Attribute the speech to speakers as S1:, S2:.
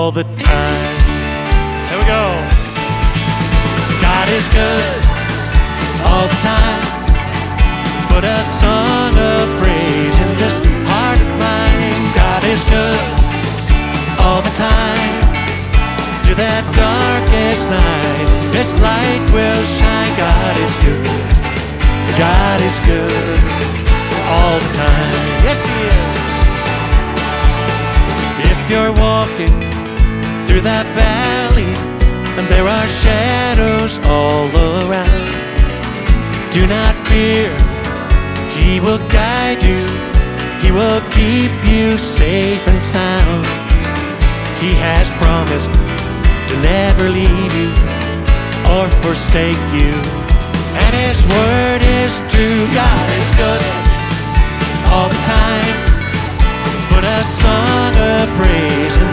S1: all the time. Here we go. God is good all the time. Put a song of praise in this heart of mine. God is good all the time. Through that darkest night, His light will shine. God is good. God is good all the time. Yes, He is. If you're walking through that valley and there are shadows all around, do not fear. He will guide you. He will keep you safe and sound. He has promised to never leave you or forsake you, and His word is true. God is good all the time. Put a song of praise in